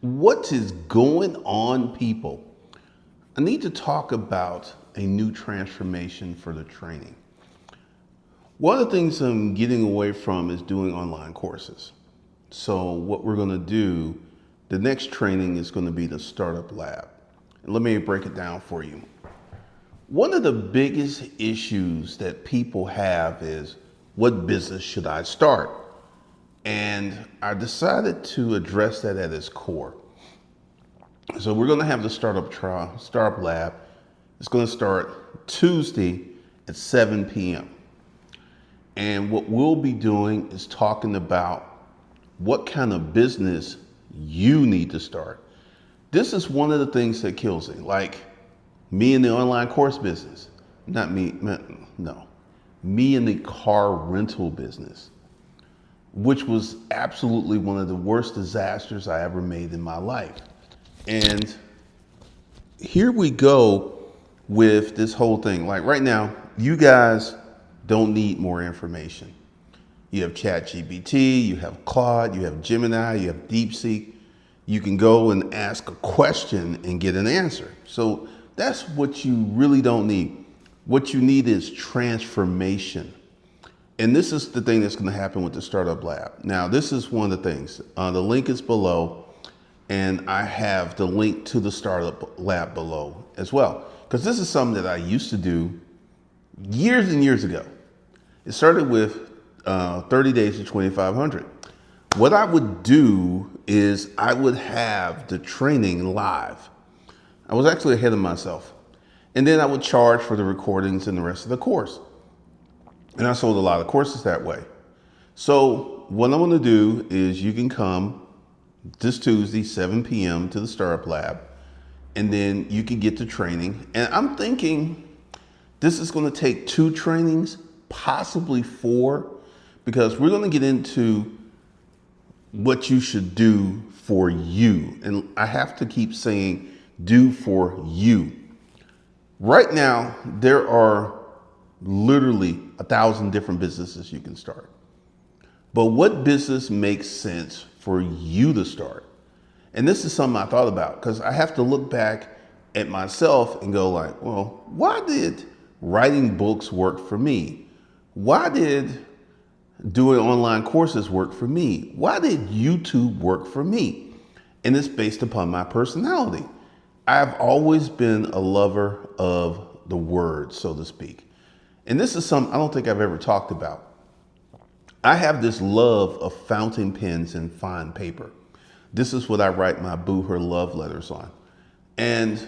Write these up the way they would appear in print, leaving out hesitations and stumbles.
What is going on, people? I need to talk about a new transformation for the training. One of the things I'm getting away from is doing online courses. So, what we're going to do, the next training is going to be the Startup Lab. And let me break it down for you. One of the biggest issues that people have is, what business should I start? And I decided to address that at its core. So we're going to have the startup lab. It's going to start Tuesday at 7 p.m. And what we'll be doing is talking about what kind of business you need to start. This is one of the things that kills it. Like me in the online course business, not me, no, me in the car rental business, which was absolutely one of the worst disasters I ever made in my life. And here we go with this whole thing. Like right now, you guys don't need more information. You have ChatGPT, you have Claude, you have Gemini, you have DeepSeek. You can go and ask a question and get an answer. So that's what you really don't need. What you need is transformation. And this is the thing that's going to happen with the Startup Lab. Now, this is one of the things. The link is below, and I have the link to the Startup Lab below as well. Because this is something that I used to do years and years ago. It started with 30 days to 2,500. What I would do is I would have the training live. I was actually ahead of myself. And then I would charge for the recordings and the rest of the course. And I sold a lot of courses that way. So what I'm going to do is you can come this Tuesday, 7 p.m. to the Startup Lab, and then you can get the training. And I'm thinking this is going to take 2 trainings, possibly 4, because we're going to get into what you should do for you. And I have to keep saying do for you. Right now, there are literally 1,000 different businesses you can start. But what business makes sense for you to start? And this is something I thought about because I have to look back at myself and go like, well, why did writing books work for me? Why did doing online courses work for me? Why did YouTube work for me? And it's based upon my personality. I've always been a lover of the word, so to speak. And this is something I don't think I've ever talked about. I have this love of fountain pens and fine paper. This is what I write my Boo Her love letters on. And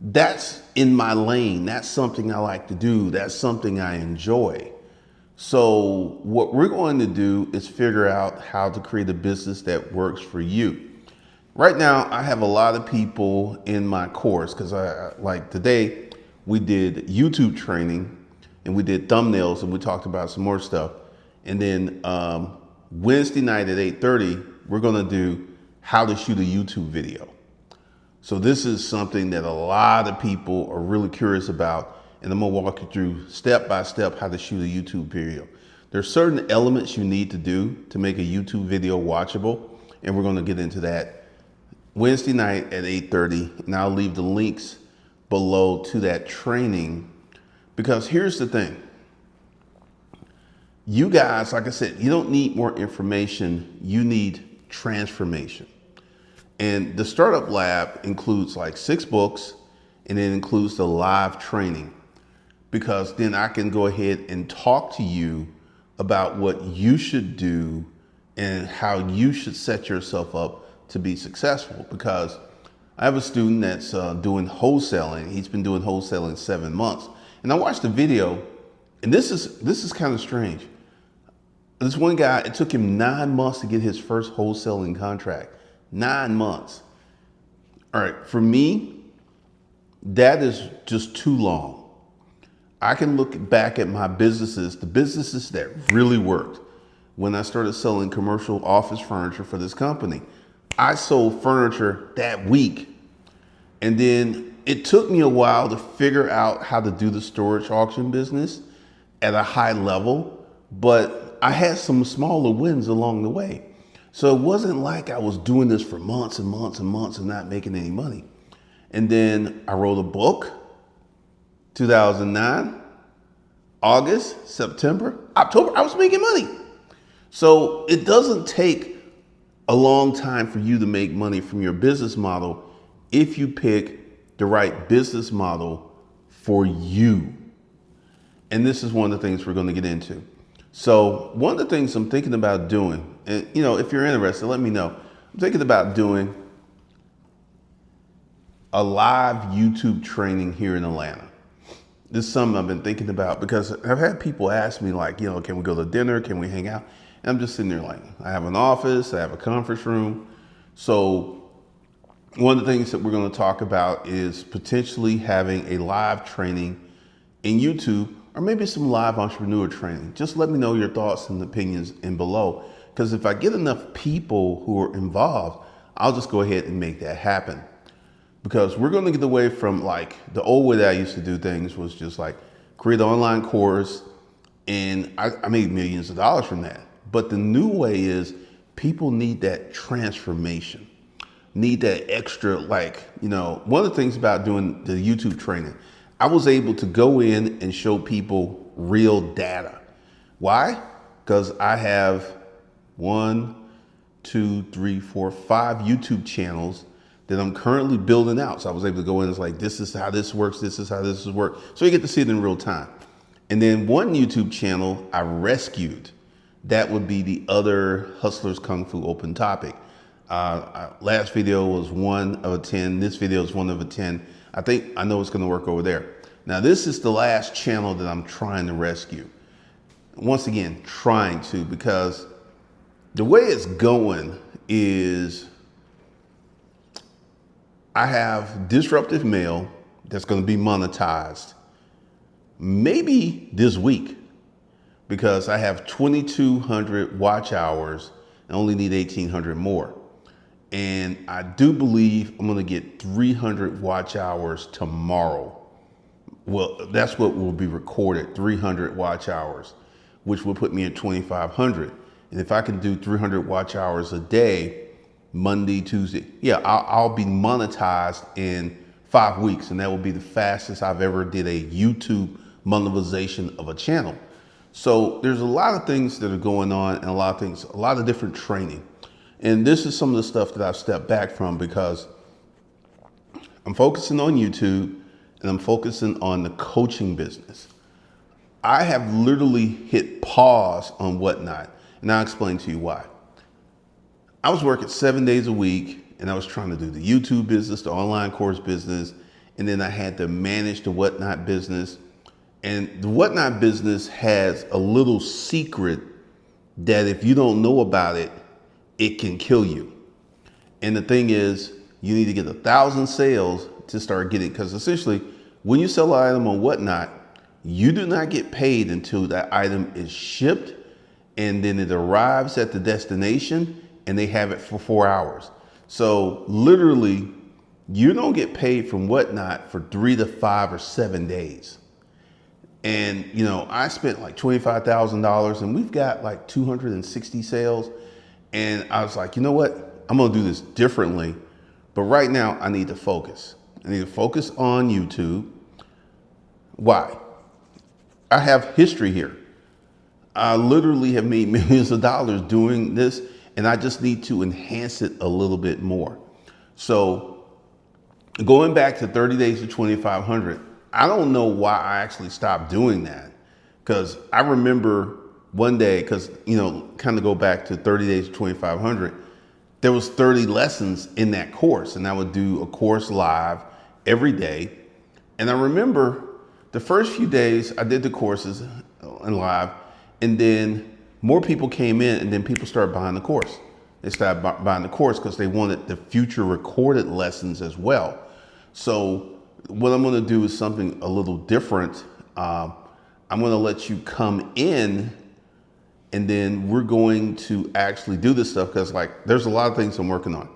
that's in my lane. That's something I like to do. That's something I enjoy. So what we're going to do is figure out how to create a business that works for you. Right now, I have a lot of people in my course because like today we did YouTube training and we did thumbnails and we talked about some more stuff. And then Wednesday night at 8:30, we're going to do how to shoot a YouTube video. So this is something that a lot of people are really curious about. And I'm going to walk you through step by step how to shoot a YouTube video. There's certain elements you need to do to make a YouTube video watchable. And we're going to get into that Wednesday night at 8:30. And I'll leave the links below to that training. Because here's the thing. You guys, like I said, you don't need more information. You need transformation. And the Startup Lab includes like 6 books, and it includes the live training. Because then I can go ahead and talk to you about what you should do and how you should set yourself up to be successful. Because I have a student that's doing wholesaling. He's been doing wholesaling 7 months. And I watched the video, and this is kind of strange. This one guy, it took him 9 months to get his first wholesaling contract. 9 months. All right, for me, that is just too long. I can look back at my businesses, the businesses that really worked. When I started selling commercial office furniture for this company, I sold furniture that week. And then it took me a while to figure out how to do the storage auction business at a high level, but I had some smaller wins along the way. So it wasn't like I was doing this for months and months and months and not making any money. And then I wrote a book, 2009, August, September, October, I was making money. So it doesn't take a long time for you to make money from your business model if you pick the right business model for you. And this is one of the things we're going to get into. So one of the things I'm thinking about doing, and if you're interested, let me know. I'm thinking about doing a live YouTube training here in Atlanta. This is something I've been thinking about because I've had people ask me like, can we go to dinner? Can we hang out? And I'm just sitting there like, I have an office, I have a conference room. So one of the things that we're going to talk about is potentially having a live training in YouTube, or maybe some live entrepreneur training. Just let me know your thoughts and opinions in below. Because if I get enough people who are involved, I'll just go ahead and make that happen. Because we're going to get away from like the old way that I used to do things was just like create an online course, and I made millions of dollars from that. But the new way is people need that transformation, need that extra, one of the things about doing the YouTube training, I was able to go in and show people real data. Why? Because I have 1, 2, 3, 4, 5 YouTube channels that I'm currently building out. So I was able to go in and it's like, this is how this works. This is how this works. So you get to see it in real time. And then one YouTube channel I rescued. That would be the other Hustlers Kung Fu Open Topic. Last video was 1 of a 10. This video is 1 of a 10. I know it's going to work over there. Now, this is the last channel that I'm trying to rescue. Once again, trying to, because the way it's going is I have Disruptive Mail that's going to be monetized maybe this week, because I have 2,200 watch hours and only need 1,800 more. And I do believe I'm going to get 300 watch hours tomorrow. Well, that's what will be recorded, 300 watch hours, which will put me at 2,500. And if I can do 300 watch hours a day, Monday, Tuesday, I'll be monetized in 5 weeks. And that will be the fastest I've ever did a YouTube monetization of a channel. So there's a lot of things that are going on, and a lot of different training. And this is some of the stuff that I've stepped back from because I'm focusing on YouTube and I'm focusing on the coaching business. I have literally hit pause on Whatnot, and I'll explain to you why. I was working 7 days a week, and I was trying to do the YouTube business, the online course business, and then I had to manage the Whatnot business. And the Whatnot business has a little secret that if you don't know about it, it can kill you. And the thing is, you need to get 1,000 sales to start getting, because essentially when you sell an item on Whatnot, you do not get paid until that item is shipped and then it arrives at the destination and they have it for 4 hours. So literally you don't get paid from Whatnot for 3 to 5 or 7 days. And I spent like $25,000 and we've got like 260 sales. And I was like, you know what? I'm going to do this differently. But right now I need to focus. I need to focus on YouTube. Why? I have history here. I literally have made millions of dollars doing this, and I just need to enhance it a little bit more. So going back to 30 days to 2,500, I don't know why I actually stopped doing that. Because I remember one day, because, kind of go back to 30 days to 2,500, there was 30 lessons in that course. And I would do a course live every day. And I remember the first few days I did the courses in live, and then more people came in, and then people started buying the course. They started buying the course because they wanted the future recorded lessons as well. So what I'm going to do is something a little different. I'm going to let you come in, and then we're going to actually do this stuff, because there's a lot of things I'm working on.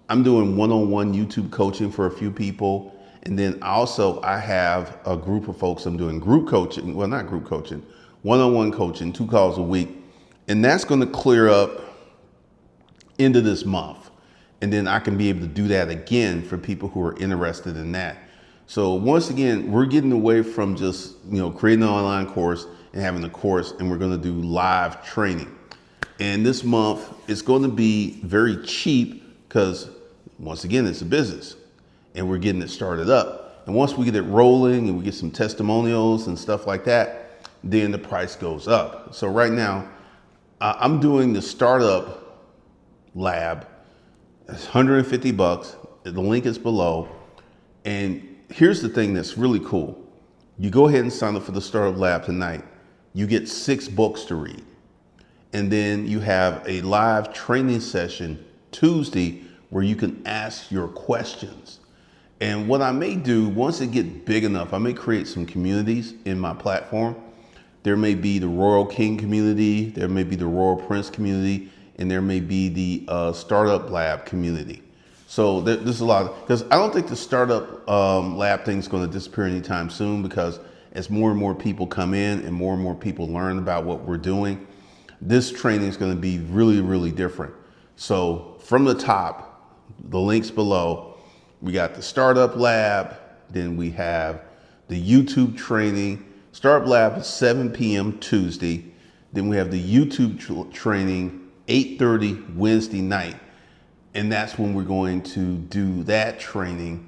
I'm doing one-on-one YouTube coaching for a few people. And then also I have a group of folks I'm doing group coaching. Well, not group coaching, one-on-one coaching, 2 calls a week. And that's going to clear up end of this month. And then I can be able to do that again for people who are interested in that. So once again, we're getting away from just, creating an online course and having a course, and we're going to do live training. And this month it's going to be very cheap because once again, it's a business and we're getting it started up. And once we get it rolling and we get some testimonials and stuff like that, then the price goes up. So right now I'm doing the startup lab. It's $150. The link is below. And here's the thing that's really cool. You go ahead and sign up for the startup lab tonight. You get 6 books to read. And then you have a live training session Tuesday where you can ask your questions. And what I may do, once it gets big enough, I may create some communities in my platform. There may be the Royal King community, there may be the Royal Prince community, and there may be the Startup Lab community. So there's a lot, because I don't think the Startup Lab thing is going to disappear anytime soon, because as more and more people come in and more people learn about what we're doing, this training is going to be really, really different. So from the top, the links below, we got the Startup Lab, then we have the YouTube training. Startup Lab is 7 p.m. Tuesday. Then we have the YouTube training, 8:30 Wednesday night. And that's when we're going to do that training.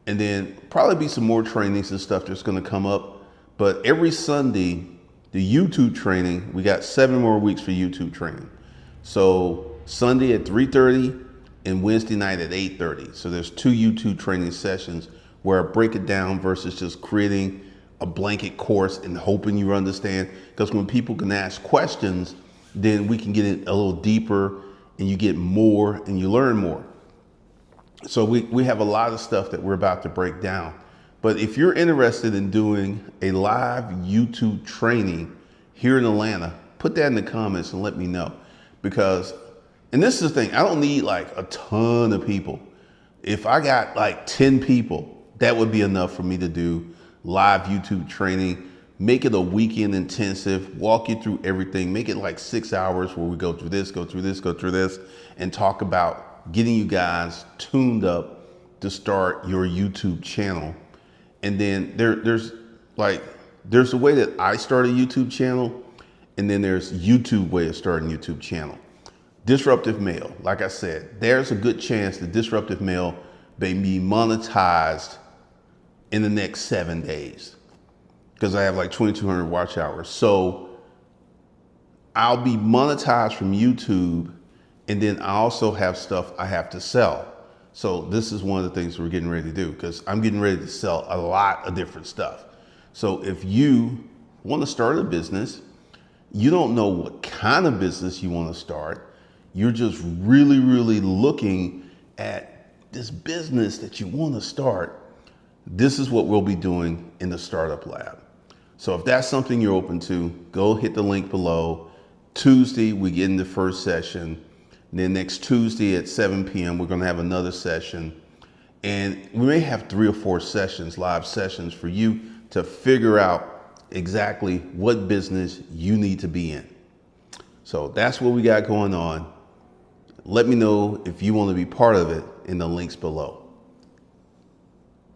And then probably be some more trainings and stuff that's going to come up. But every Sunday, the YouTube training, we got 7 more weeks for YouTube training. So Sunday at 3:30 and Wednesday night at 8:30. So there's 2 YouTube training sessions where I break it down versus just creating a blanket course and hoping you understand. Because when people can ask questions, then we can get it a little deeper and you get more and you learn more. So we have a lot of stuff that we're about to break down. But if you're interested in doing a live YouTube training here in Atlanta, put that in the comments and let me know. Because, and this is the thing, I don't need like a ton of people. If I got like 10 people, that would be enough for me to do live YouTube training. Make it a weekend intensive, walk you through everything, make it like 6 hours where we go through this, go through this, go through this, and talk about getting you guys tuned up to start your YouTube channel. And then there's a way that I start a YouTube channel, and then there's YouTube way of starting a YouTube channel. Disruptive Mail, like I said, there's a good chance that Disruptive Mail may be monetized in the next 7 days because I have like 2,200 watch hours. So I'll be monetized from YouTube, and then I also have stuff I have to sell. So this is one of the things we're getting ready to do, because I'm getting ready to sell a lot of different stuff. So if you want to start a business, you don't know what kind of business you want to start, you're just really, really looking at this business that you want to start, this is what we'll be doing in the Startup Lab. So if that's something you're open to, go hit the link below. Tuesday, we get in the first session. Then next Tuesday at 7 p.m., we're going to have another session. And we may have 3 or 4 sessions, live sessions, for you to figure out exactly what business you need to be in. So that's what we got going on. Let me know if you want to be part of it in the links below.